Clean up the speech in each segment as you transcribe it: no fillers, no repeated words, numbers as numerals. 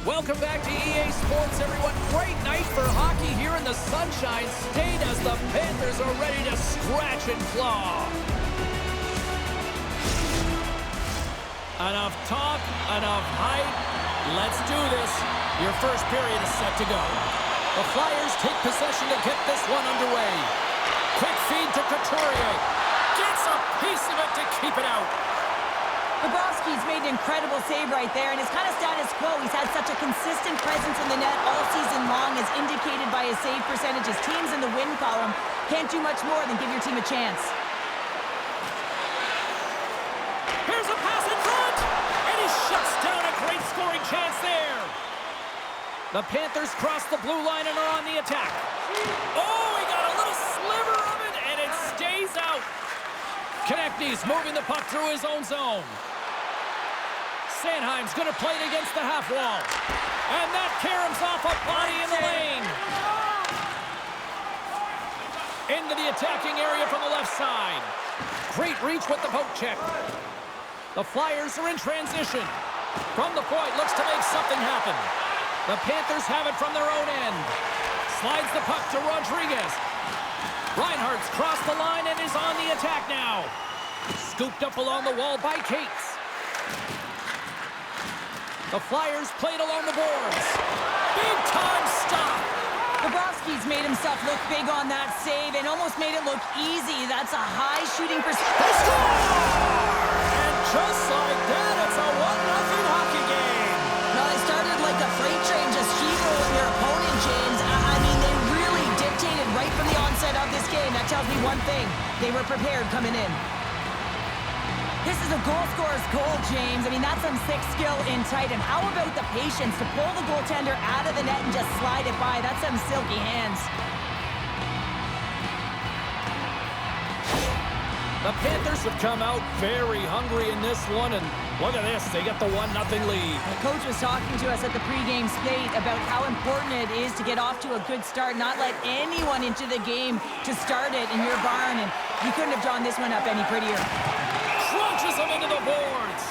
Welcome back to EA Sports, everyone. Great night for hockey here in the Sunshine State as the Panthers are ready to scratch and claw. Enough talk, enough hype. Let's do this. Your first period is set to go. The Flyers take possession to get this one underway. Quick feed to Couturier. Gets a piece of it to keep it out. Bobrovsky's made an incredible save right there, and it's kind of status quo. He's had such a consistent presence in the net all season long, as indicated by his save percentages. Teams in the win column can't do much more than give your team a chance. Here's a pass in front, and he shuts down a great scoring chance there. The Panthers cross the blue line and are on the attack. Oh, he got a little sliver of it, and it stays out. Konechny's moving the puck through his own zone. Sanheim's going to play it against the half wall. And that caroms off a body in the lane. Into the attacking area from the left side. Great reach with the poke check. The Flyers are in transition. From the point, looks to make something happen. The Panthers have it from their own end. Slides the puck to Rodriguez. Reinhardt's crossed the line and is on the attack now. Scooped up along the wall by Cates. The Flyers played along the boards. Big time stop. Bobrovsky's made himself look big on that save and almost made it look easy. That's a high shooting percentage. They score! And just like that, it's a 1-0 hockey game. No, it started like a freight train just steamrolling their opponent, James. I mean, they really dictated right from the onset of this game. That tells me one thing. They were prepared coming in. This is a goal scorer's goal, James. I mean, that's some sick skill in tight. And how about the patience to pull the goaltender out of the net and just slide it by? That's some silky hands. The Panthers have come out very hungry in this one, and look at this. They get the 1-0 lead. The coach was talking to us at the pregame skate about how important it is to get off to a good start, not let anyone into the game to start it in your barn, and you couldn't have drawn this one up any prettier. Crunches them into the boards.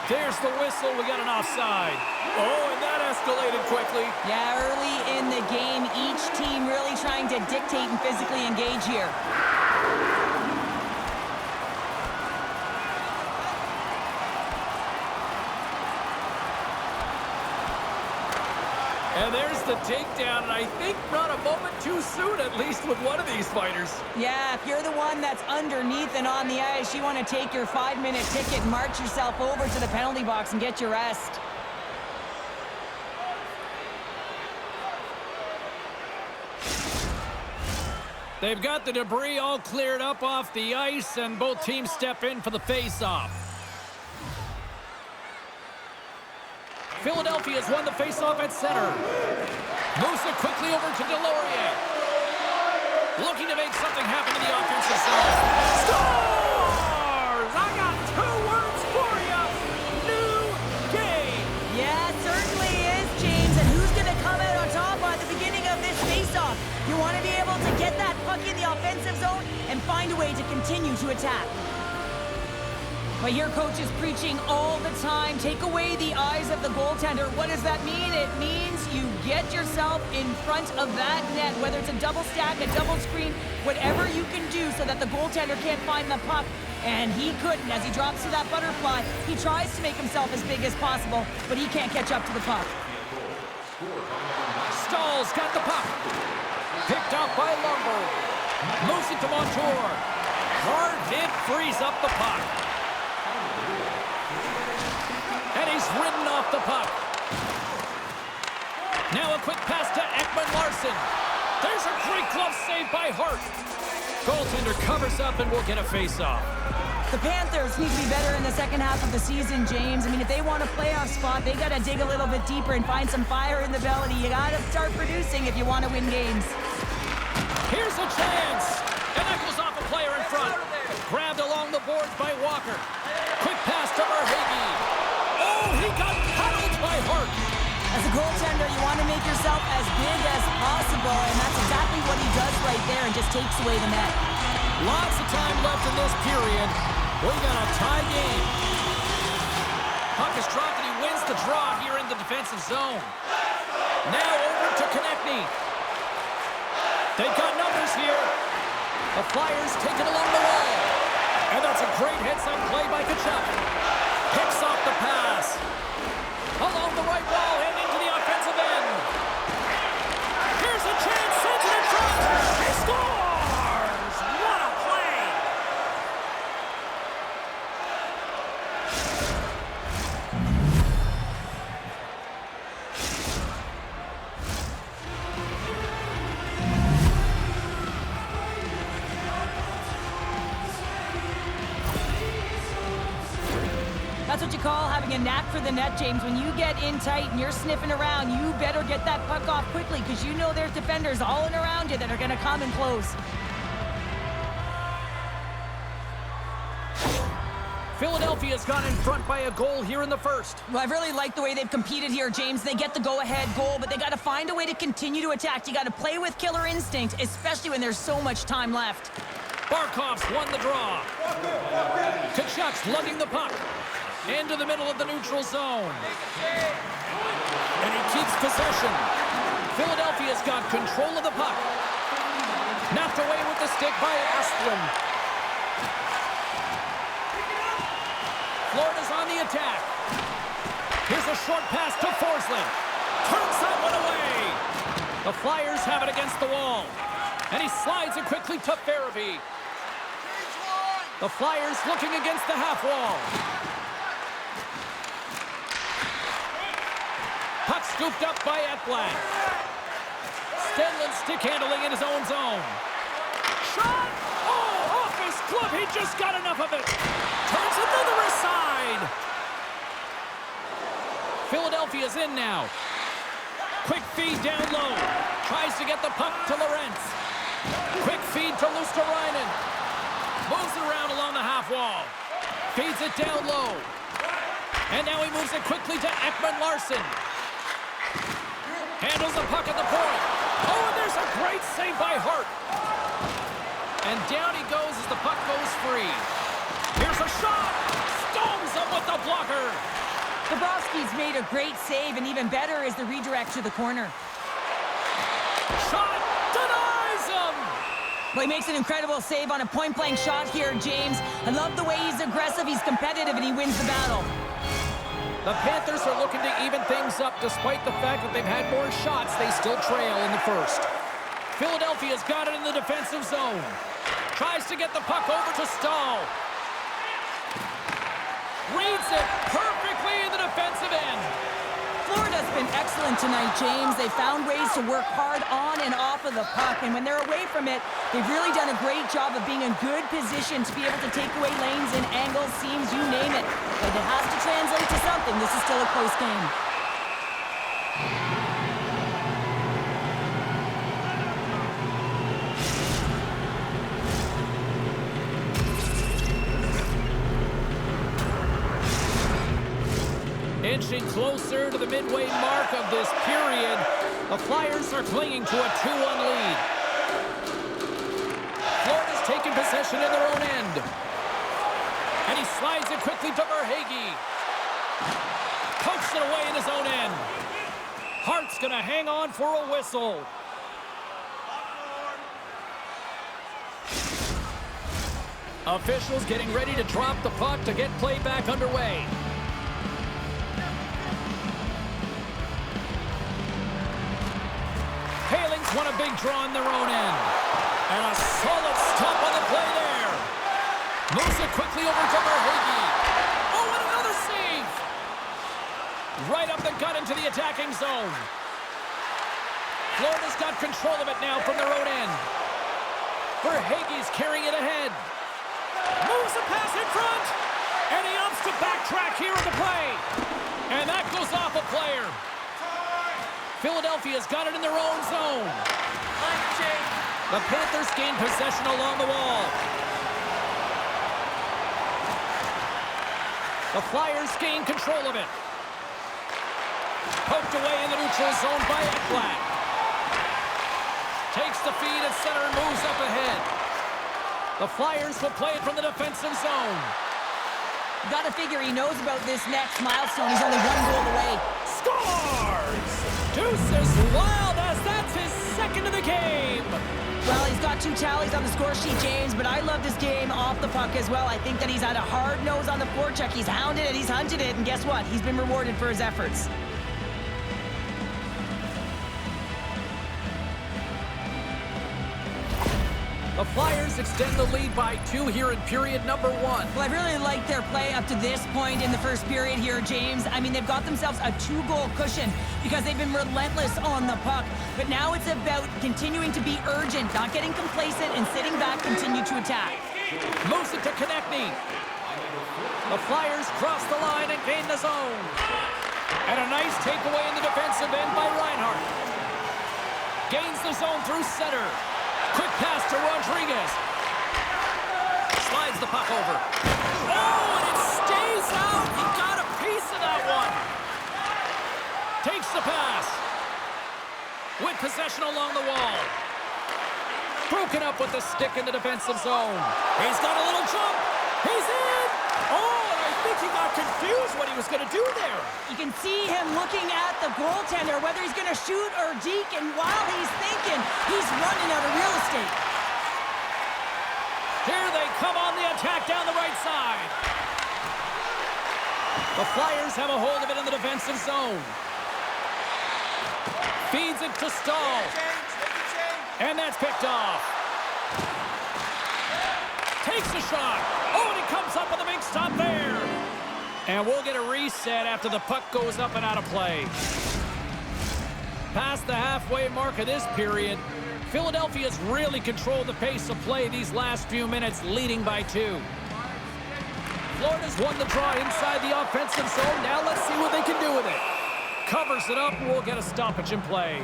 There's the whistle. We got an offside. Oh, and that escalated quickly. Yeah, early in the game, each team really trying to dictate and physically engage here. And there's the takedown, and I think not a moment too soon, at least with one of these fighters. Yeah, if you're the one that's underneath and on the ice, you want to take your 5-minute ticket and march yourself over to the penalty box and get your rest. They've got the debris all cleared up off the ice, and both teams step in for the face-off. Philadelphia's won the face-off at center. Moves it quickly over to Delorier. Looking to make something happen to the offensive side. Scores! I got 2 words for you. New game. Yeah, it certainly is, James. And who's going to come out on top by the beginning of this face-off? You want to be able to get that puck in the offensive zone and find a way to continue to attack. But your coach is preaching all the time. Take away the eyes of the goaltender. What does that mean? It means you get yourself in front of that net, whether it's a double stack, a double screen, whatever you can do so that the goaltender can't find the puck. And he couldn't. As he drops to that butterfly, he tries to make himself as big as possible, but he can't catch up to the puck. Stahl's got the puck. Picked up by Lumber. Moves it to Montour. Hard hit frees up the puck. And he's ridden off the puck. Now a quick pass to Ekman-Larsson. There's a great glove save by Hart. Goaltender covers up and will get a face-off. The Panthers need to be better in the second half of the season, James. I mean, if they want a playoff spot, they got to dig a little bit deeper and find some fire in the belly. You got to start producing if you want to win games. Here's a chance. And that goes off a player in front. Grabbed along the boards by Walker. Quick pass to Verhaeghe. Oh, he got paddled by Hart. As a goaltender, you want to make yourself as big as possible, and that's exactly what he does right there and just takes away the net. Lots of time left in this period. We got a tie game. Puck is dropped and he wins the draw here in the defensive zone. Now over to Konechny. They've got numbers here. The Flyers take it along the wall. And that's a great heads-up play by Tkachuk. Picks off the pass. Along the right wall and into the offensive end. Here's a chance, sends it in front. He scores! What a play! That's what you call having a knack for the net, James. When you get in tight and you're sniffing around, you better get that puck off quickly because you know there's defenders all in around you that are going to come in close. Philadelphia's gone in front by a goal here in the first. Well, I really like the way they've competed here, James. They get the go-ahead goal, but they got to find a way to continue to attack. You got to play with killer instinct, especially when there's so much time left. Barkov's won the draw. Tkachuk's lugging the puck into the middle of the neutral zone. And he keeps possession. Philadelphia's got control of the puck. Knocked away with the stick by Asplund. Florida's on the attack. Here's a short pass to Forsling. Turns that one away. The Flyers have it against the wall. And he slides it quickly to Farabee. The Flyers looking against the half wall. Puck scooped up by Ekblad. Stenlund stick handling in his own zone. Shot! Oh, off his glove. He just got enough of it. Turns it to the wrist side. Philadelphia's in now. Quick feed down low. Tries to get the puck to Lorentz. Quick feed to Luosterainen. Moves it around along the half wall. Feeds it down low. And now he moves it quickly to Ekman-Larsson. Handles the puck at the point. Oh, and there's a great save by Hart. And down he goes as the puck goes free. Here's a shot. Stones him with the blocker. Bobrovsky's made a great save, and even better is the redirect to the corner. Shot denies him. Well, he makes an incredible save on a point-blank shot here, James. I love the way he's aggressive, he's competitive, and he wins the battle. The Panthers are looking to even things up. Despite the fact that they've had more shots, they still trail in the first. Philadelphia's got it in the defensive zone. Tries to get the puck over to Stahl. Reads it perfectly in the defensive end. Florida's been excellent tonight, James. They found ways to work hard on and off of the puck, and when they're away from it, they've really done a great job of being in good position to be able to take away lanes and angles, seams, you name it. But it has to translate to something. This is still a close game. Inching closer to the midway mark of this period, the Flyers are clinging to a 2-1 lead. Florida's taking possession in their own end. And he slides it quickly to Verhaeghe. Pokes it away in his own end. Hart's going to hang on for a whistle. Officials getting ready to drop the puck to get play back underway. Haling's won a big draw in their own end. And a solid stop on the play there. Moves it quickly over to Verhaeghe. Oh, and another save! Right up the gut into the attacking zone. Florida's got control of it now from their own end. Verhaeghe's carrying it ahead. Moves the pass in front. And he opts to backtrack here in the play. And that goes off a player. Philadelphia's got it in their own zone. The Panthers gain possession along the wall. The Flyers gain control of it. Poked away in the neutral zone by Ekblad. Takes the feed at center and moves up ahead. The Flyers will play it from the defensive zone. You gotta figure he knows about this next milestone. He's only one goal away. Scores! Deuces Wild as that's his second of the game. Well, he's got 2 tallies on the score sheet, James, but I love this game off the puck as well. I think that he's had a hard nose on the forecheck. He's hounded it, he's hunted it, and guess what? He's been rewarded for his efforts. The Flyers extend the lead by 2 here in period number 1. Well, I really like their play up to this point in the first period here, James. I mean, they've got themselves a 2-goal cushion because they've been relentless on the puck. But now it's about continuing to be urgent, not getting complacent, and sitting back, continue to attack. Moves it to Konechny. The Flyers cross the line and gain the zone. And a nice takeaway in the defensive end by Reinhart. Gains the zone through center. Quick pass to Rodriguez. Slides the puck over. Oh, and it stays out. He got a piece of that one. Takes the pass. With possession along the wall. Broken up with the stick in the defensive zone. He's got a little jump. He's in. Oh, and I think he got confused what he was going to do there. You can see him looking at the goaltender, whether he's going to shoot or deke, and while he's thinking, he's running out of real estate. Here they come on the attack down the right side. The Flyers have a hold of it in the defensive zone. Feeds it to Stahl. And that's picked off. Takes a shot. Oh, and he comes up with a big stop there. And we'll get a reset after the puck goes up and out of play. Past the halfway mark of this period, Philadelphia's really controlled the pace of play these last few minutes, leading by 2. Florida's won the draw inside the offensive zone. Now let's see what they can do with it. Covers it up, and we'll get a stoppage in play.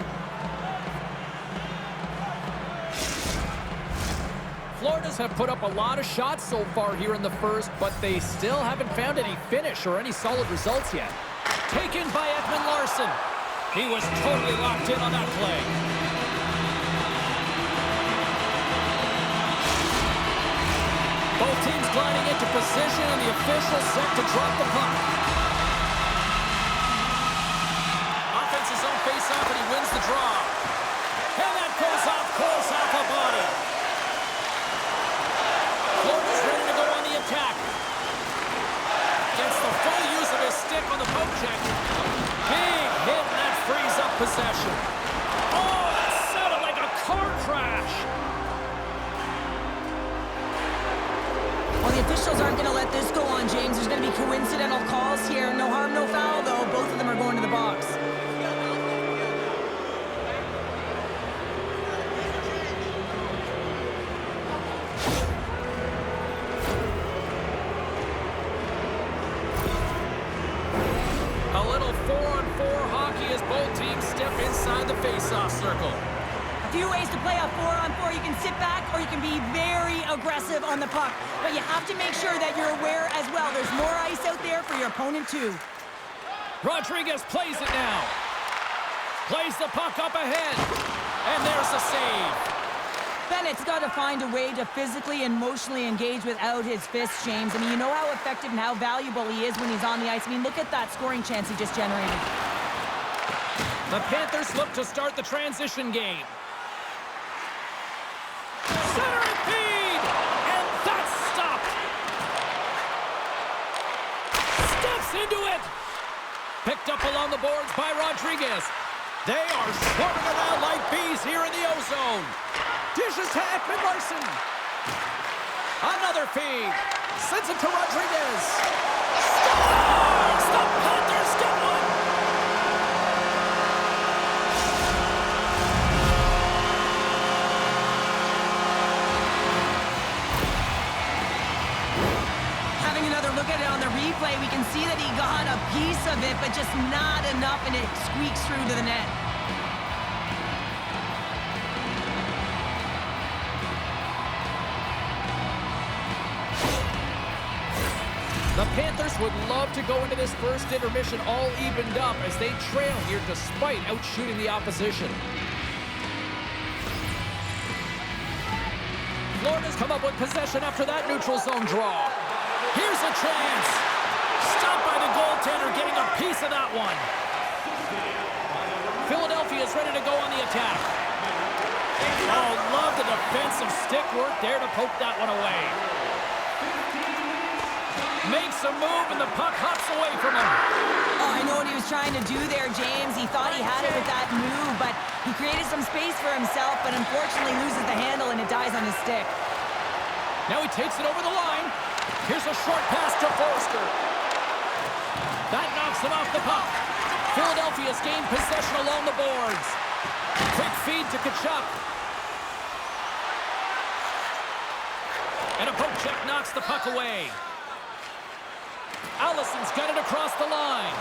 Florida's have put up a lot of shots so far here in the first, but they still haven't found any finish or any solid results yet. Taken by Ekman Larsson. He was totally locked in on that play. Both teams gliding into position, and the official set to drop the puck. Offensive zone face-off, and he wins the draw. And that goes off course off a body. Florida's ready to go on the attack. Gets the full use of his stick on the poke check. Big hit, and that frees up possession. Oh, that sounded like a car crash. Well, the officials aren't going to let this go on, James. There's going to be coincidental calls here. No harm, no foul, though. Both of them are going to the box. Face-off circle. A few ways to play a 4-on-4. You can sit back or you can be very aggressive on the puck. But you have to make sure that you're aware as well. There's more ice out there for your opponent too. Rodriguez plays it now. Plays the puck up ahead. And there's the save. Bennett's got to find a way to physically and emotionally engage without his fists, James. I mean, you know how effective and how valuable he is when he's on the ice. I mean, look at that scoring chance he just generated. The Panthers look to start the transition game. Centering feed! And that's stopped! Steps into it! Picked up along the boards by Rodriguez. They are swarming around like bees here in the O-zone. Dishes to Ekman Larsson. Another feed. Sends it to Rodriguez. Scores! The Panthers get one! Look at it on the replay. We can see that he got a piece of it, but just not enough, and it squeaks through to the net. The Panthers would love to go into this first intermission all evened up as they trail here despite outshooting the opposition. Florida's come up with possession after that neutral zone draw. Here's a chance. Stopped by the goaltender, getting a piece of that one. Philadelphia is ready to go on the attack. Oh, love the defensive stick work there to poke that one away. Makes a move, and the puck hops away from him. Oh, I know what he was trying to do there, James. He thought he had it with that move, but he created some space for himself, but unfortunately loses the handle, and it dies on his stick. Now he takes it over the line. Here's a short pass to Forster. That knocks him off the puck. Philadelphia's gained possession along the boards. Quick feed to Tkachuk. And a poke check knocks the puck away. Allison's got it across the line.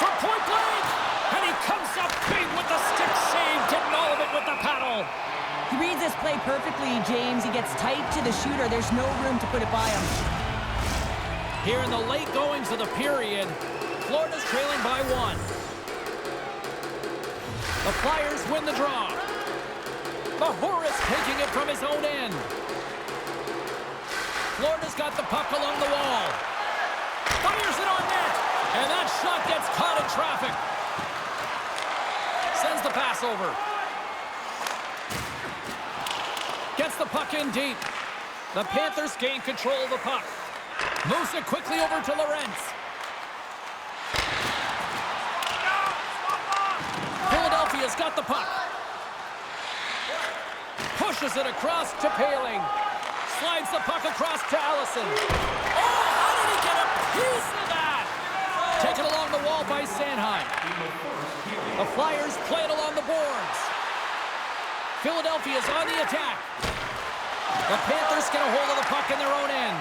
For point blank! And he comes up big with the stick save, getting all of it with the paddle. He reads this play perfectly, James. He gets tight to the shooter. There's no room to put it by him. Here in the late goings of the period, Florida's trailing by 1. The Flyers win the draw. Mahoris taking it from his own end. Florida's got the puck along the wall. Fires it on net. And that shot gets caught in traffic. Sends the pass over. Gets the puck in deep. The Panthers gain control of the puck. Moves it quickly over to Lorentz. Philadelphia's got the puck. Pushes it across to Paling. Slides the puck across to Allison. Oh, how did he get a piece of that? Taken along the wall by Sanheim. The Flyers play it along the boards. Philadelphia's on the attack. The Panthers get a hold of the puck in their own end.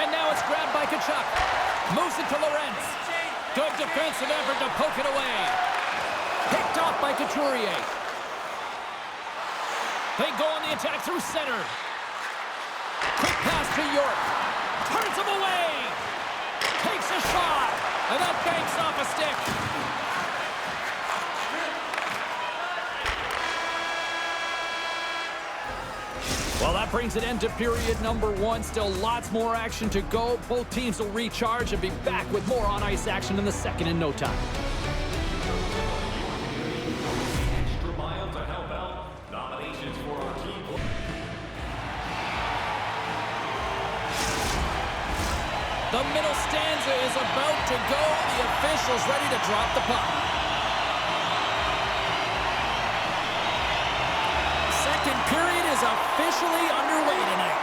And now it's grabbed by Tkachuk. Moves it to Lorentz. Good defensive effort to poke it away. Picked off by Couturier. They go on the attack through center. Quick pass to York. Turns him away. Takes a shot. And that banks off a stick. Well, that brings an end to period number 1. Still lots more action to go. Both teams will recharge and be back with more on-ice action in the second in no time. Extra mile to help out. Nominations for our team. The middle stanza is about to go. The officials ready to drop the puck. Second period is officially underway tonight.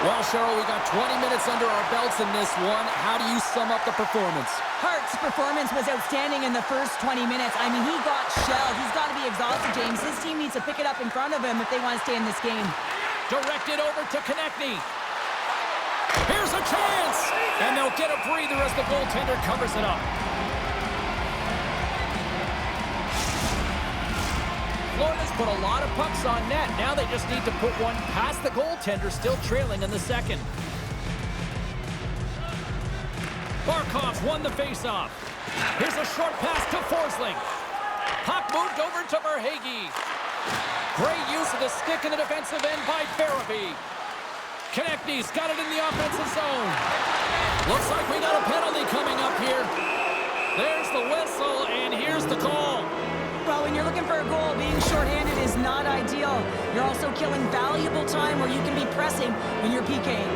Well, Cheryl, we got 20 minutes under our belts in this one. How do you sum up the performance? Hart's performance was outstanding in the first 20 minutes. I mean, he got shelled. He's got to be exhausted, James. His team needs to pick it up in front of him if they want to stay in this game. Directed over to Konechny. Here's a chance! And they'll get a breather as the goaltender covers it up. Florida's put a lot of pucks on net. Now they just need to put one past the goaltender, still trailing in the second. Barkov's won the faceoff. Here's a short pass to Forsling. Puck moved over to Verhaeghe. Great use of the stick in the defensive end by Farabee. Konechny's got it in the offensive zone. Looks like we got a penalty coming up here. There's the whistle, and here's the call. Well, when you're looking for a goal, being shorthanded is not ideal. You're also killing valuable time where you can be pressing when you're PKing.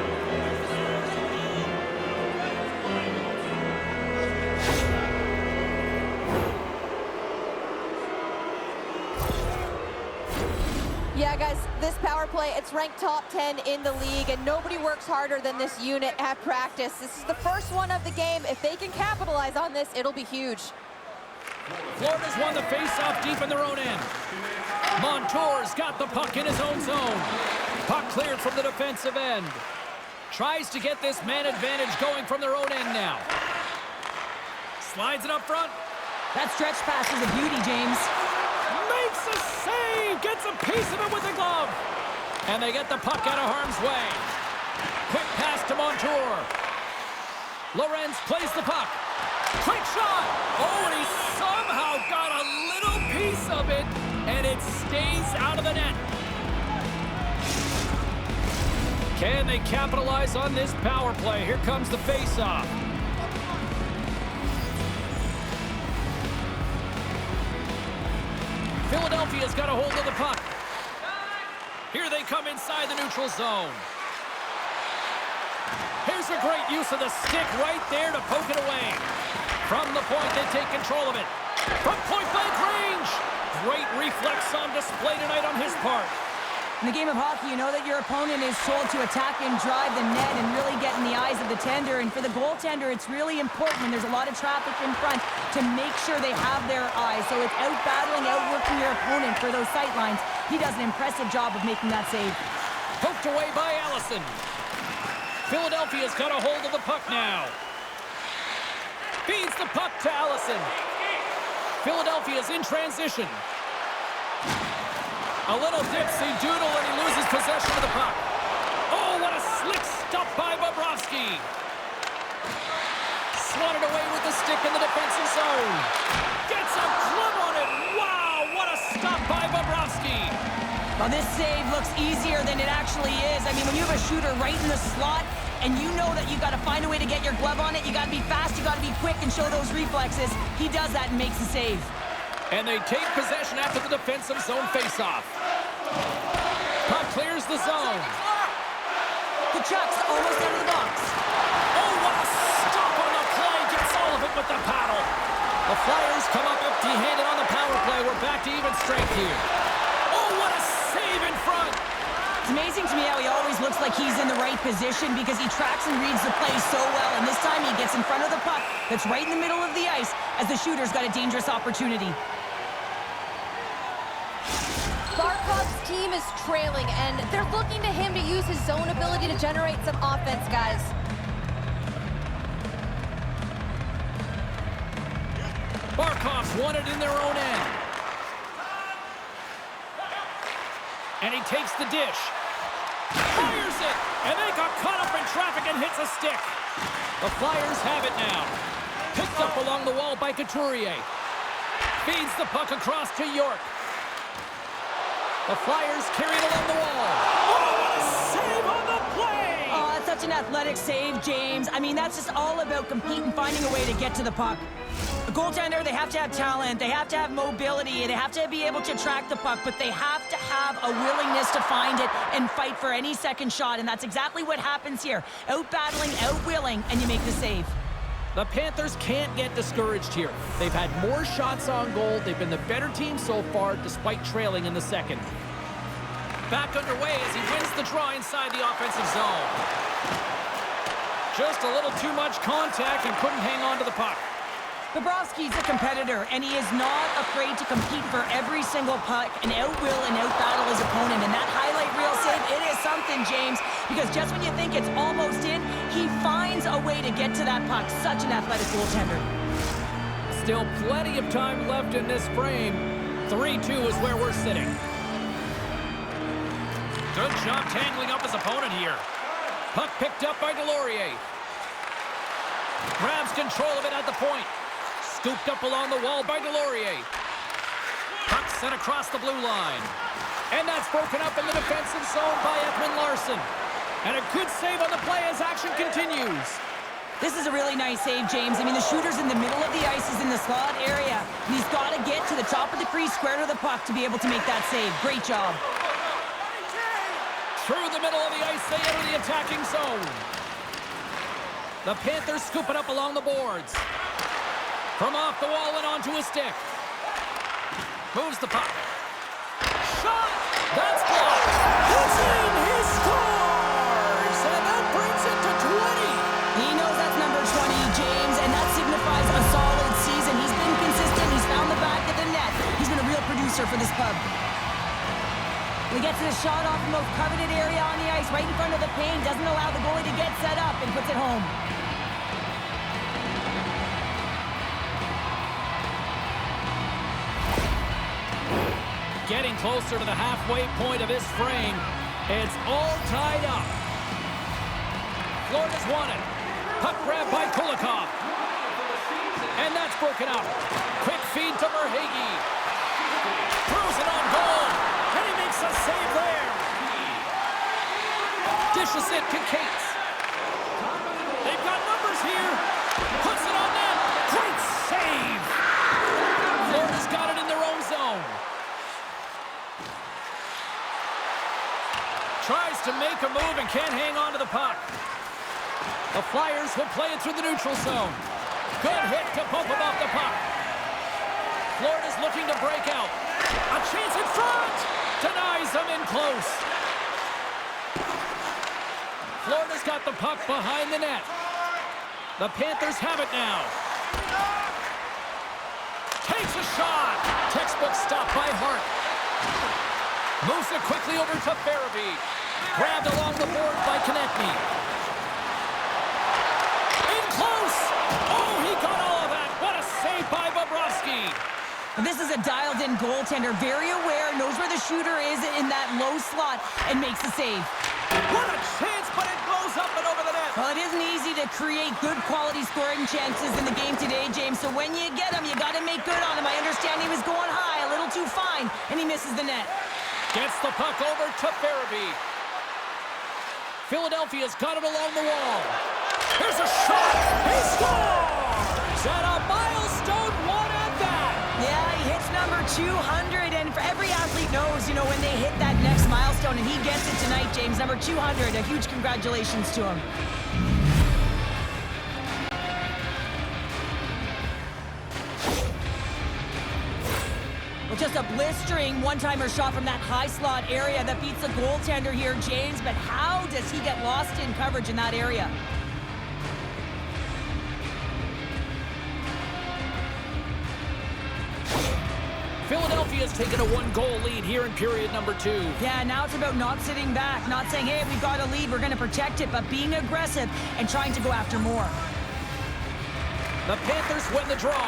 Yeah, guys, this power play, it's ranked top 10 in the league, and nobody works harder than this unit at practice. This is the first one of the game. If they can capitalize on this, it'll be huge. Florida's won the face-off deep in their own end. Montour's got the puck in his own zone. Puck cleared from the defensive end. Tries to get this man advantage going from their own end now. Slides it up front. That stretch pass is a beauty, James. Makes a save! Gets a piece of it with the glove. And they get the puck out of harm's way. Quick pass to Montour. Lorentz plays the puck. Quick shot! Oh, and he somehow got a little piece of it, and it stays out of the net. Can they capitalize on this power play? Here comes the face-off. Philadelphia's got a hold of the puck. Here they come inside the neutral zone. Here's a great use of the stick right there to poke it away. From the point, they take control of it. From point-blank range. Great reflex on display tonight on his part. In the game of hockey, you know that your opponent is told to attack and drive the net and really get in the eyes of the tender. And for the goaltender, it's really important when there's a lot of traffic in front to make sure they have their eyes. So it's out-battling, outworking your opponent for those sight lines. He does an impressive job of making that save. Poked away by Allison. Philadelphia's got a hold of the puck now. Feeds the puck to Allison. Philadelphia's in transition. A little dipsy doodle and he loses possession of the puck. Oh, what a slick stop by Bobrovsky. Swatted away with the stick in the defensive zone. Gets a glove on it. Wow, what a stop by Bobrovsky. Well, this save looks easier than it actually is. I mean, when you have a shooter right in the slot and you know that you've got to find a way to get your glove on it, you got to be fast, you got to be quick and show those reflexes. He does that and makes the save. And they take possession after the defensive zone faceoff. Puck clears the zone. Kachuk's almost out of the box. Oh, what a stop on the play. Gets all of it with the paddle. The Flyers come up empty-handed on the power play. We're back to even strength here. Oh, what a save in front. It's amazing to me how he always looks like he's in the right position because he tracks and reads the play so well. And this time he gets in front of the puck that's right in the middle of the ice as the shooter's got a dangerous opportunity. Barkov's team is trailing, and they're looking to him to use his zone ability to generate some offense, guys. Barkov's won it in their own end. And he takes the dish. Fires it! And they got caught up in traffic and hits a stick. The Flyers have it now. Picked up along the wall by Couturier. Feeds the puck across to York. The Flyers carry it along the wall. Oh, what a save on the play! Oh, that's such an athletic save, James. I mean, that's just all about competing, finding a way to get to the puck. A goaltender, they have to have talent, they have to have mobility, they have to be able to track the puck, but they have to have a willingness to find it and fight for any second shot, and that's exactly what happens here. Out-battling, out-willing, and you make the save. The Panthers can't get discouraged here. They've had more shots on goal. They've been the better team so far, despite trailing in the second. Back underway as he wins the draw inside the offensive zone. Just a little too much contact and couldn't hang on to the puck. Bobrovsky's a competitor, and he is not afraid to compete for every single puck and out-will and out-battle his opponent. And that highlight reel save, it is something, James, because just when you think it's almost in, he finds a way to get to that puck. Such an athletic goaltender. Still plenty of time left in this frame. 3-2 is where we're sitting. Good job tangling up his opponent here. Puck picked up by Delorier. Grabs control of it at the point. Scooped up along the wall by Delorier. Puck sent across the blue line. And that's broken up in the defensive zone by Ekman Larsson. And a good save on the play as action continues. This is a really nice save, James. I mean, the shooter's in the middle of the ice, he's in the slot area. And he's got to get to the top of the crease, square to the puck to be able to make that save. Great job. Through the middle of the ice, they enter the attacking zone. The Panthers scoop it up along the boards. From off the wall and onto a stick. Moves the puck. Shot! That's blocked! It's in! He scores! And that brings it to 20! He knows that's number 20, James, and that signifies a solid season. He's been consistent. He's found the back of the net. He's been a real producer for this club. He gets the shot off the most coveted area on the ice, right in front of the paint. Doesn't allow the goalie to get set up and puts it home. Getting closer to the halfway point of this frame. It's all tied up. Florida's won it. Puck grab by Kulikov. And that's broken up. Quick feed to Verhaeghe. Throws it on goal. And he makes a save there. Dishes Launches it to Cates. They've got numbers here. Puts it on net. Great save. Florida's got it in their own zone. Tries to make a move and can't hang on to the puck. The Flyers will play it through the neutral zone. Good hit to bump him off the puck. Florida's looking to break out. A chance in front. Denies them in close. Florida's got the puck behind the net. The Panthers have it now. Takes a shot. Textbook stop by Hart. Moves it quickly over to Farabee. Grabbed along the board by Konechny. In close. Oh, he got all of that. What a save by Bobrovsky. This is a dialed-in goaltender, very aware, knows where the shooter is in that low slot, and makes the save. What a chance, but it blows up and over the net. Well, it isn't easy to create good quality scoring chances in the game today, James, so when you get them, you got to make good on them. I understand he was going high, a little too fine, and he misses the net. Gets the puck over to Farabee. Philadelphia's got it along the wall. Here's a shot. He scores! And a milestone one at that. Yeah, he hits number 200, and for every athlete knows, when they hit that next milestone, and he gets it tonight, James, number 200. A huge congratulations to him. Well, just a blistering one-timer shot from that high slot area that beats the goaltender here, James, but how does he get lost in coverage in that area? Philadelphia's taken a one-goal lead here in period number 2. Yeah, now it's about not sitting back, not saying, hey, we've got a lead, we're going to protect it, but being aggressive and trying to go after more. The Panthers win the draw.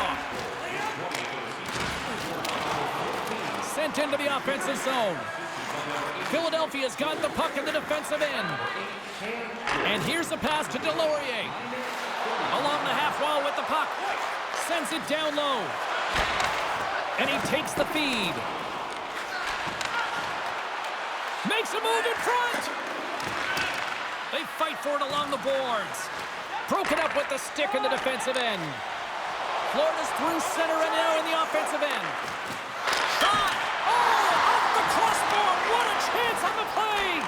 Sent into the offensive zone. Philadelphia's got the puck in the defensive end. And here's the pass to Delorier. Along the half wall with the puck. Sends it down low. And he takes the feed. Makes a move in front. They fight for it along the boards. Broken up with the stick in the defensive end. Florida's through center and now in the offensive end. Shot! Oh, off the crossbar! What a chance on the play!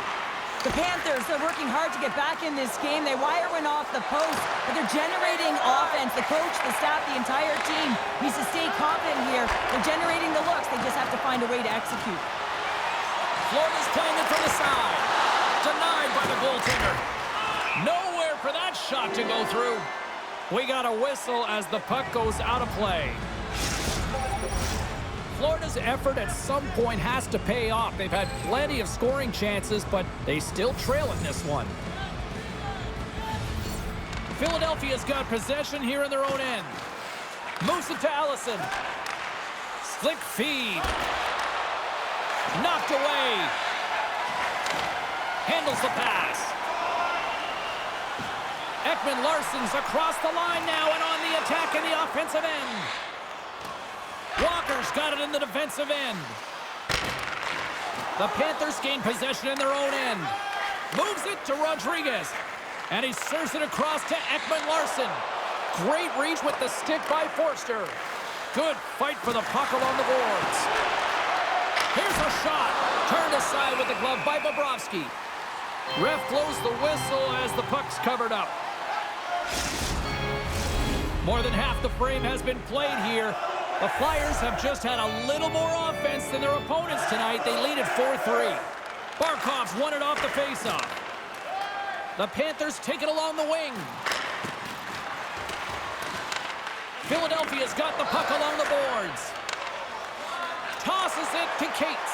The Panthers, they're working hard to get back in this game. They wire one off the post, but they're generating offense. The coach, the staff, the entire team needs to stay confident here. They're generating the looks. They just have to find a way to execute. Florida's playing it from the side. Denied by the goaltender. Nowhere for that shot to go through. We got a whistle as the puck goes out of play. Florida's effort at some point has to pay off. They've had plenty of scoring chances, but they still trail in this one. Philadelphia's got possession here in their own end. Moves it to Allison. Slick feed. Knocked away. Handles the pass. Ekman-Larsson's across the line now and on the attack in the offensive end. Walker's got it in the defensive end. The Panthers gain possession in their own end. Moves it to Rodriguez. And he serves it across to Ekman-Larsson. Great reach with the stick by Forster. Good fight for the puck along the boards. Here's a shot. Turned aside with the glove by Bobrovsky. Ref blows the whistle as the puck's covered up. More than half the frame has been played here. The Flyers have just had a little more offense than their opponents tonight. They lead at 4-3. Barkov's won it off the faceoff. The Panthers take it along the wing. Philadelphia's got the puck along the boards. Tosses it to Cates.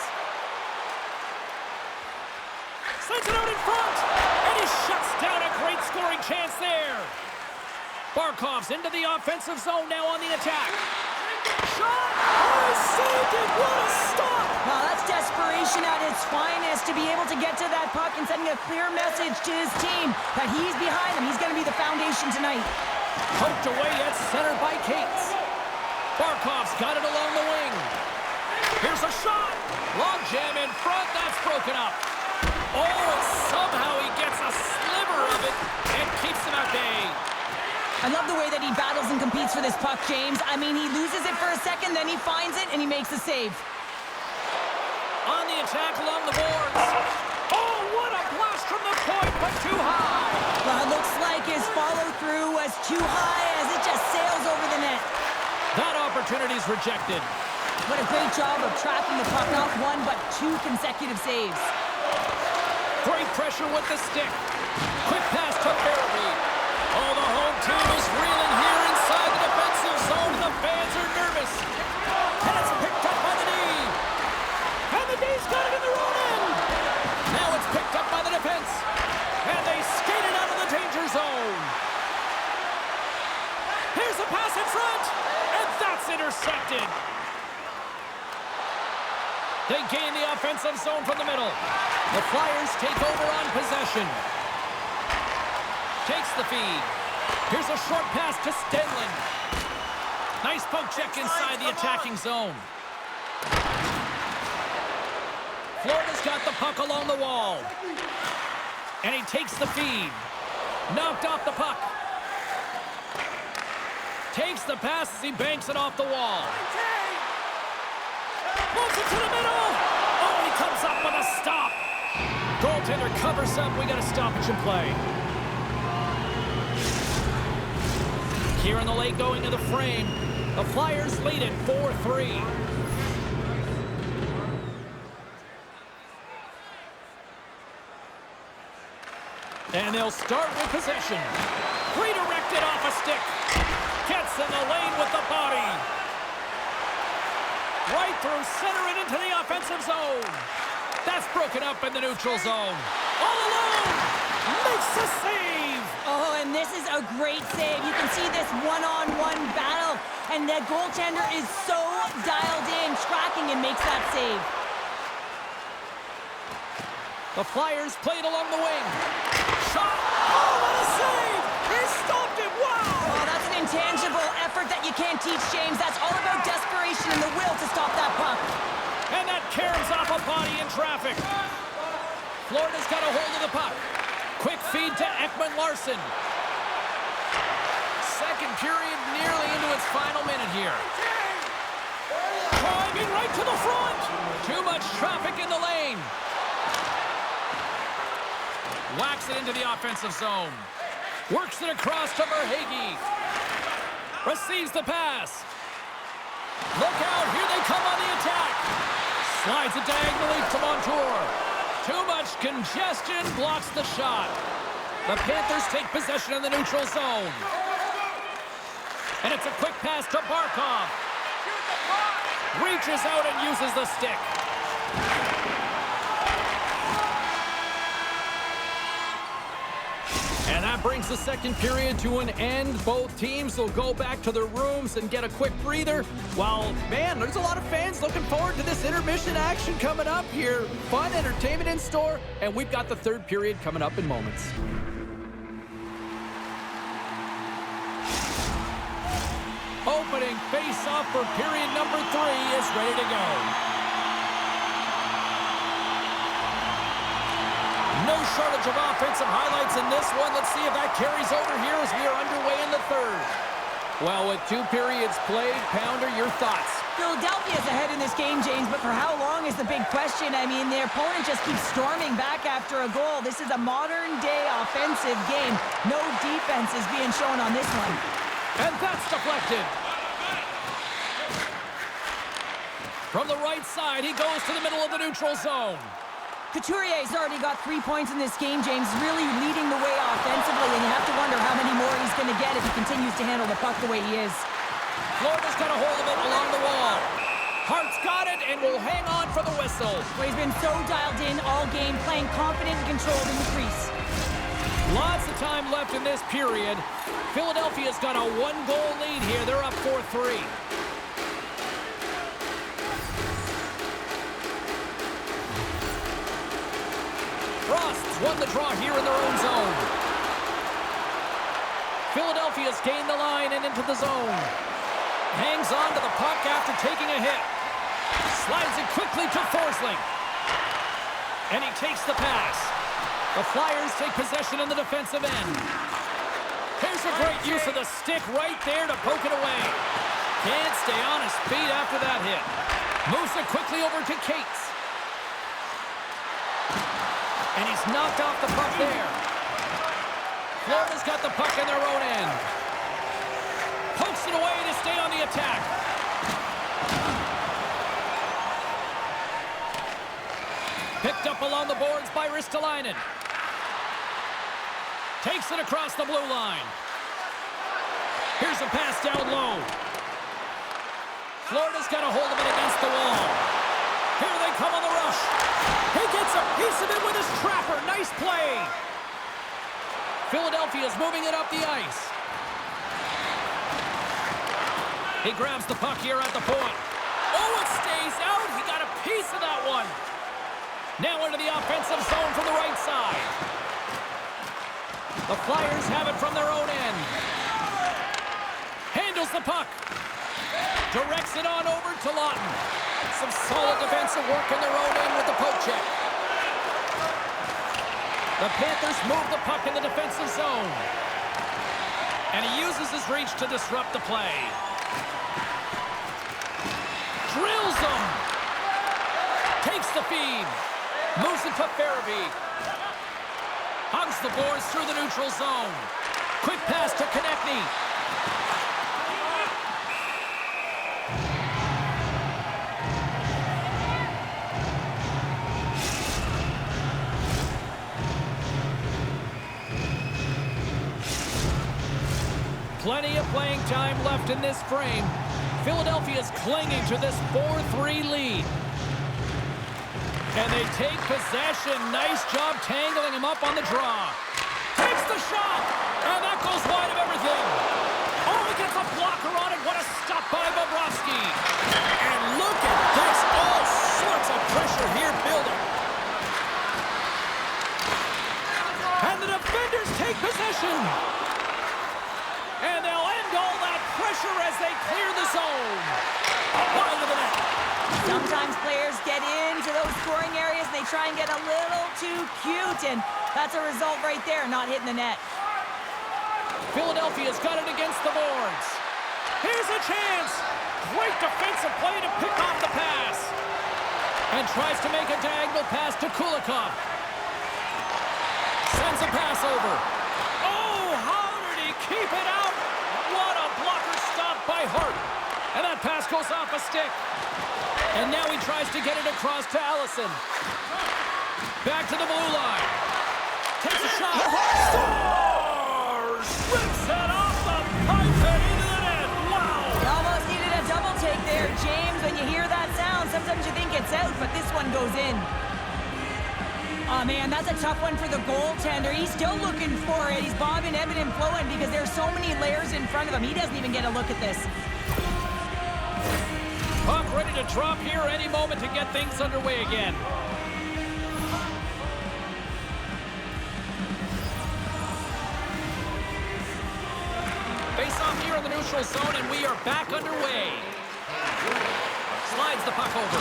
Sends it out in front. And he shuts down a great scoring chance there. Barkov's into the offensive zone now on the attack. Shot! Oh, he saved it! What a stop! Well, that's desperation at its finest, to be able to get to that puck and sending a clear message to his team that he's behind them. He's going to be the foundation tonight. Poked away at center by Cates. Barkov's got it along the wing. Here's a shot! Long jam in front, that's broken up. Oh, and somehow he gets a of it and keeps them at bay. I love the way that he battles and competes for this puck, James. I mean, he loses it for a second, then he finds it, and he makes the save. On the attack along the boards. Oh, what a blast from the point, but too high. Well, it looks like his follow-through was too high as it just sails over the net. That opportunity's rejected. What a great job of tracking the puck, not one, but two consecutive saves. Great pressure with the stick. Quick pass to Barabee. Oh, the home team is reeling here inside the defensive zone, and the fans are nervous. And it's picked up by the knee. And the knee's got it in their own end. Now it's picked up by the defense. And they skate it out of the danger zone. Here's a pass in front. And that's intercepted. They gain the offensive zone from the middle. The Flyers take over on possession. Takes the feed. Here's a short pass to Stenlund. Nice poke check inside the attacking zone. Florida's got the puck along the wall. And he takes the feed. Knocked off the puck. Takes the pass as he banks it off the wall. Moves it to the middle. Oh, he comes up with a stop. Goaltender covers up. We got a stoppage in play. Here in the late going to the frame. The Flyers lead it 4-3. And they'll start with possession. Redirected off a stick. Gets in the lane with the body. Right through center and into the offensive zone. That's broken up in the neutral zone. All alone. Makes the save. Oh, and this is a great save. You can see this one-on-one battle. And the goaltender is so dialed in, tracking, and makes that save. The Flyers played along the wing. Shot. Oh, what a save. He stopped it. Wow. Oh, that's an intangible effort that you can't teach, James. That's all about desperation and the will to stop that puck. And that caroms off a body in traffic. Florida's got a hold of the puck. Quick feed to Ekman-Larsson. Second period nearly into its final minute here. Driving right to the front. Too much traffic in the lane. Whacks it into the offensive zone. Works it across to Verhaeghe. Receives the pass. Look out, here they come on the attack. Slides it diagonally to Montour. Too much congestion, blocks the shot. The Panthers take possession in the neutral zone. And it's a quick pass to Barkov. Reaches out and uses the stick. And that brings the second period to an end. Both teams will go back to their rooms and get a quick breather. While, man, there's a lot of fans looking forward to this intermission action coming up here. Fun entertainment in store, and we've got the third period coming up in moments. Opening face-off for period number 3 is ready to go. No shortage of offensive highlights in this one. Let's see if that carries over here as we are underway in the third. Well, with 2 periods played, Pounder, your thoughts? Philadelphia's ahead in this game, James, but for how long is the big question? I mean, their opponent just keeps storming back after a goal. This is a modern-day offensive game. No defense is being shown on this one. And that's deflected. From the right side, he goes to the middle of the neutral zone. Couturier's already got 3 points in this game, James, really leading the way offensively, and you have to wonder how many more he's going to get if he continues to handle the puck the way he is. Florida's got a hold of it along the wall. Hart's got it and will hang on for the whistle. Well, he's been so dialed in all game, playing confident and controlled in the crease. Lots of time left in this period. Philadelphia's got a 1-goal lead here. They're up 4-3. Frost's won the draw here in their own zone. Philadelphia's gained the line and into the zone. Hangs on to the puck after taking a hit. Slides it quickly to Forsling. And he takes the pass. The Flyers take possession in the defensive end. Here's a great use of the stick right there to poke it away. Can't stay on his feet after that hit. Moves it quickly over to Cates. And he's knocked off the puck there. Florida's got the puck in their own end. Pokes it away to stay on the attack. Picked up along the boards by Ristolainen. Takes it across the blue line. Here's a pass down low. Florida's got a hold of it against the wall. Here they come on the rush. He gets a piece of it with his trapper. Nice play. Philadelphia's moving it up the ice. He grabs the puck here at the point. Oh, it stays out. He got a piece of that one. Now into the offensive zone from the right side. The Flyers have it from their own end. Handles the puck. Directs it on over to Lawton. Some solid defensive work in their own end with the poke check. The Panthers move the puck in the defensive zone. And he uses his reach to disrupt the play. Drills them. Takes the feed. Moves it to Farabee. Hugs the boards through the neutral zone. Quick pass to Konechny. Plenty of playing time left in this frame. Philadelphia's clinging to this 4-3 lead. And they take possession. Nice job tangling him up on the draw. Takes the shot. And that goes wide of everything. Oh, he gets a blocker on it. What a stop by Bobrovsky. And look at this. All sorts of pressure here building. And the defenders take possession. And they'll end all that pressure as they clear the zone. Wide of the net. Sometimes players get into those scoring areas and they try and get a little too cute, and that's a result right there, not hitting the net. Philadelphia's got it against the boards. Here's a chance. Great defensive play to pick off the pass. And tries to make a diagonal pass to Kulikov. Sends a pass over. Oh, how did he keep it out? What a blocker stop by Hart. And that pass goes off a stick. And now he tries to get it across to Allison. Back to the blue line. Takes a shot. Scores! Rips it off the pipe and into the net. Wow! You almost needed a double take there, James. When you hear that sound, sometimes you think it's out, but this one goes in. Oh, man, that's a tough one for the goaltender. He's still looking for it. He's bobbing, ebbing, and flowing because there's so many layers in front of him. He doesn't even get a look at this. Puck ready to drop here any moment to get things underway again. Face off here in the neutral zone, and we are back underway. Slides the puck over.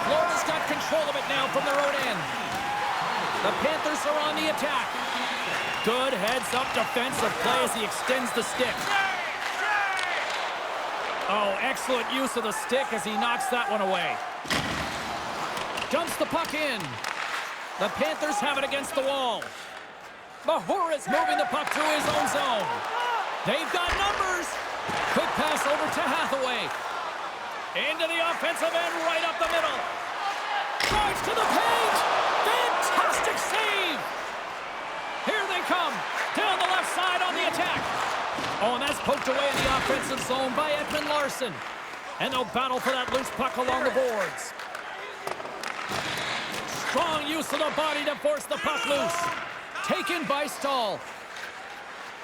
Florida's got control of it now from their own end. The Panthers are on the attack. Good heads-up defensive play as he extends the stick. Oh, excellent use of the stick as he knocks that one away. Dumps the puck in. The Panthers have it against the wall. Mahura's moving the puck through his own zone. They've got numbers. Quick pass over to Hathaway. Into the offensive end, right up the middle. Drives to the page. Fantastic save. Here they come. Down the left side on the attack. Oh, and that's poked away in the offensive zone by Edmund Larson. And they'll battle for that loose puck along the boards. Strong use of the body to force the puck loose. Taken by Stahl.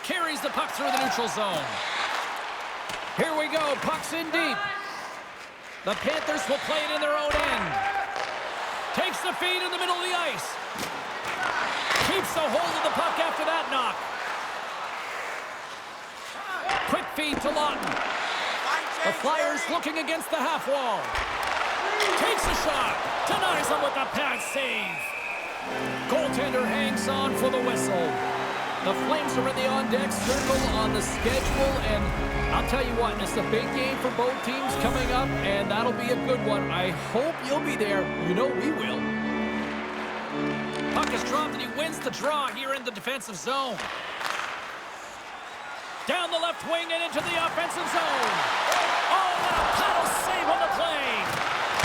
Carries the puck through the neutral zone. Here we go. Puck's in deep. The Panthers will play it in their own end. Takes the feed in the middle of the ice. Keeps a hold of the puck after that knock. Quick feed to Lawton. The Flyers looking against the half wall. Takes a shot. Denies him with the pad save. Goaltender hangs on for the whistle. The Flames are in the on-deck circle on the schedule, and I'll tell you what, it's a big game for both teams coming up, and that'll be a good one. I hope you'll be there. You know we will. Puck is dropped, and he wins the draw here in the defensive zone. Down the left wing and into the offensive zone. Oh, what a paddle save on the play.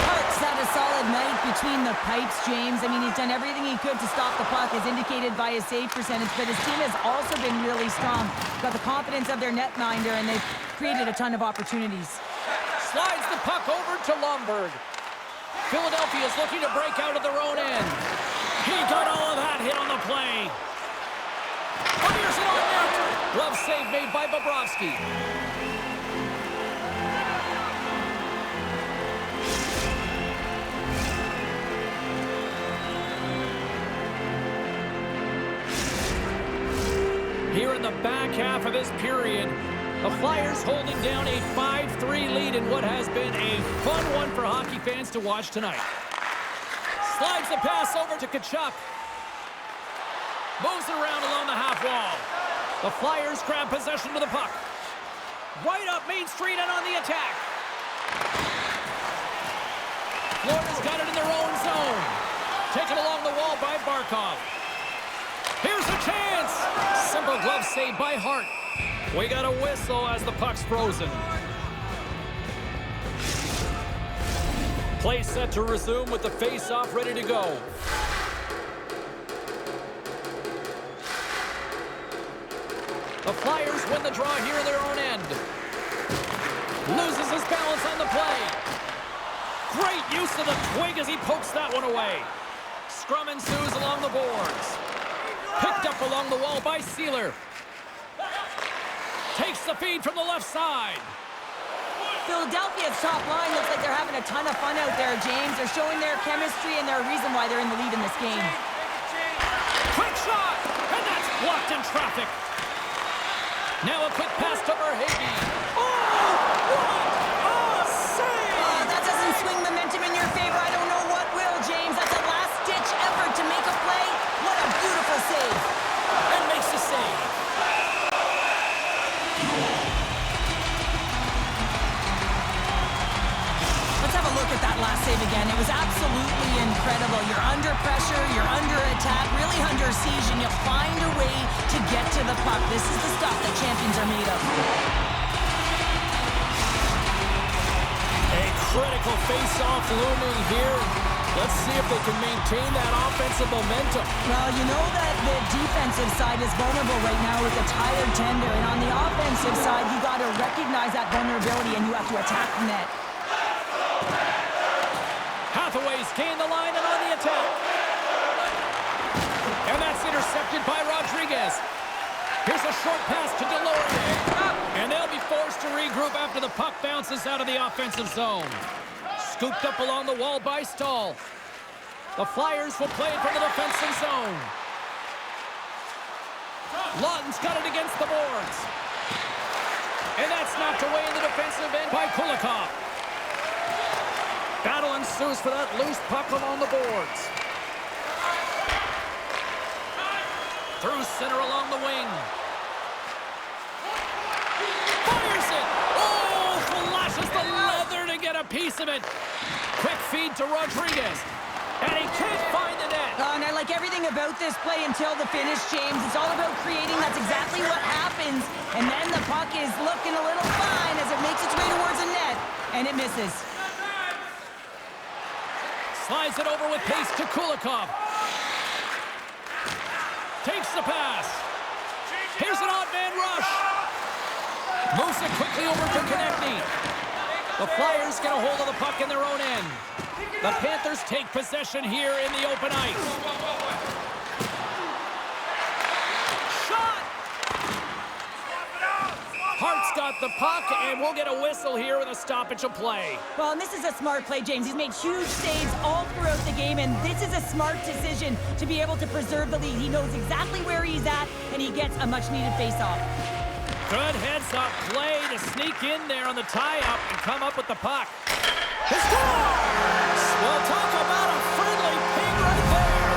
Park's had a solid night between the pipes, James. I mean, he's done everything he could to stop the puck, as indicated by his save percentage, but his team has also been really strong. Got the confidence of their netminder, and they've created a ton of opportunities. Slides the puck over to Lomberg. Philadelphia is looking to break out of their own end. He got all of that hit on the play. Fires it on net. Glove save made by Bobrovsky. Here in the back half of this period, the Flyers holding down a 5-3 lead in what has been a fun one for hockey fans to watch tonight. Slides the pass over to Tkachuk. Moves it around along the half wall. The Flyers grab possession of the puck. Right up Main Street and on the attack. Florida's got it in their own zone. Taken along the wall by Barkov. Here's a chance! Simple glove save by Hart. We got a whistle as the puck's frozen. Play set to resume with the face-off ready to go. The Flyers win the draw here in their own end. Loses his balance on the play. Great use of the twig as he pokes that one away. Scrum ensues along the boards. Picked up along the wall by Sealer. Takes the feed from the left side. Philadelphia's top line looks like they're having a ton of fun out there, James. They're showing their chemistry, and they're a reason why they're in the lead in this game. Quick shot! And that's blocked in traffic. Now a quick pass to Verhaeghe. Oh! What a save! That doesn't swing momentum in your favor. I don't know what will, James. That's a last-ditch effort to make a play. What a beautiful save. And makes the save. Let's have a look at that last save again. It was absolutely incredible. You're under pressure, you're under attack, really under siege, and you find a way to get to the puck. This is the stuff that champions are made of. A critical face-off looming here. Let's see if they can maintain that offensive momentum. Well, you know that the defensive side is vulnerable right now with a tired tender, and on the offensive side, you got to recognize that vulnerability and you have to attack the net. Hathaway's gained the line and on the attack. And that's intercepted by Rodriguez. Here's a short pass to Delorier. And they'll be forced to regroup after the puck bounces out of the offensive zone. Scooped up along the wall by Stahl. The Flyers will play it from the defensive zone. Lawton's got it against the boards. And that's knocked away in the defensive end by Kulikov. Battle ensues for that loose puck along the boards. Through center along the wing. Fires it! Oh, flashes the leather to get a piece of it. Quick feed to Rodriguez. And he can't find the net. And I like everything about this play until the finish, James. It's all about creating. That's exactly what happens. And then the puck is looking a little fine as it makes its way towards the net. And it misses. Slides it over with pace to Kulikov. Takes the pass. Here's an odd man rush. Moves it quickly over to Konechny. The Flyers get a hold of the puck in their own end. The Panthers take possession here in the open ice. Shot! Hart's got the puck, and we'll get a whistle here with a stoppage of play. Well, and this is a smart play, James. He's made huge saves all throughout the game, and this is a smart decision to be able to preserve the lead. He knows exactly where he's at, and he gets a much-needed face-off. Good heads-up play to sneak in there on the tie-up and come up with the puck. He scores! We'll talk about a friendly ping right there.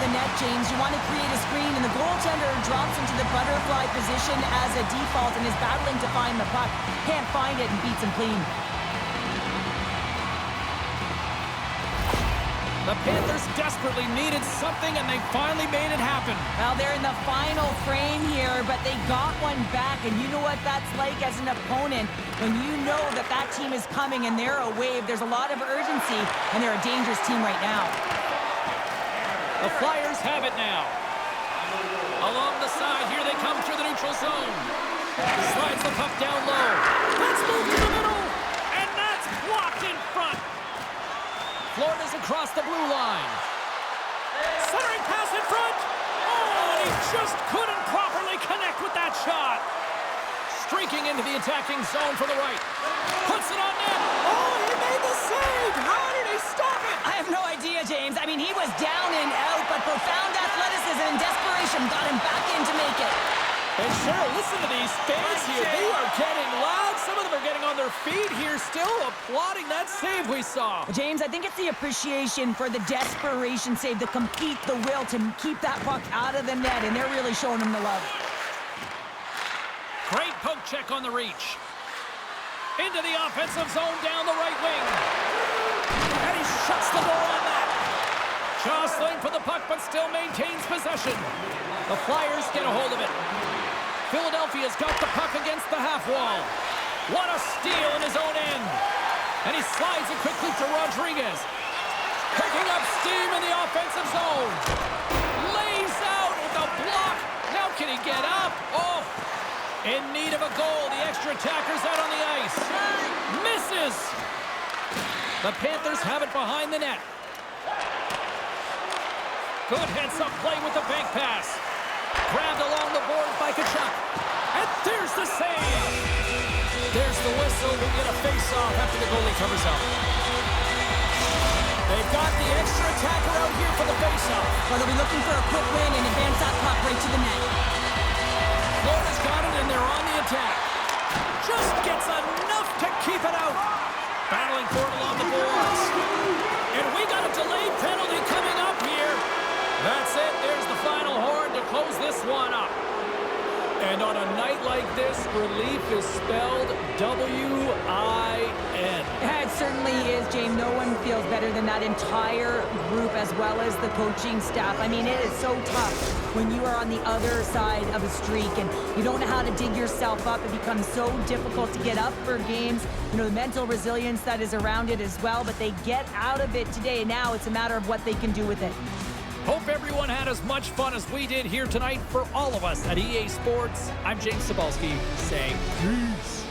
the net, James. You want to create a screen, and the goaltender drops into the butterfly position as a default and is battling to find the puck. Can't find it and beats him clean. The Panthers desperately needed something, and they finally made it happen. Well, they're in the final frame here, but they got one back, and you know what that's like as an opponent. When you know that that team is coming and they're a wave, there's a lot of urgency, and they're a dangerous team right now. The Flyers have it now. Along the side, here they come through the neutral zone. Slides the puck down low. Let's move to the middle, and that's blocked in front. Florida's across the blue line. Centering pass in front. Oh, and he just couldn't properly connect with that shot. Streaking into the attacking zone for the right. Puts it on net. Oh, he made the save. How did he stop it? I have no idea, James. I mean, he was down and out, but profound athleticism and desperation got him back in to make it. And Cheryl, listen to these fans here. They are getting loud. Some of them are getting on their feet here, still applauding that save we saw. James, I think it's the appreciation for the desperation save, the compete, the will to keep that puck out of the net, and they're really showing him the love. Great poke check on the reach. Into the offensive zone down the right wing. And he shuts the door on that. Jostling for the puck, but still maintains possession. The Flyers get a hold of it. Philadelphia's got the puck against the half wall. What a steal in his own end. And he slides it quickly to Rodriguez. Picking up steam in the offensive zone. Lays out with a block. Now can he get up? Oh, in need of a goal. The extra attacker's out on the ice. Misses. The Panthers have it behind the net. Good heads-up play with the bank pass. Grabbed along the boards by Kachuk. And there's the save. There's the whistle. We'll get a face-off after the goalie covers up. They've got the extra attacker out here for the face-off. Well, they'll be looking for a quick win and advance that puck right to the net. Florida's got it, and they're on the attack. Just gets enough to keep it out. Battling for it along the boards. And we got a delayed penalty coming up here. That's it. There's the final horn to close this one up. And on a night like this, relief is spelled W-I-N. Yeah, it certainly is, James. No one feels better than that entire group as well as the coaching staff. I mean, it is so tough when you are on the other side of a streak and you don't know how to dig yourself up. It becomes so difficult to get up for games. You know, the mental resilience that is around it as well, but they get out of it today. Now it's a matter of what they can do with it. Hope everyone had as much fun as we did here tonight. For all of us at EA Sports, I'm James Cebulski saying peace.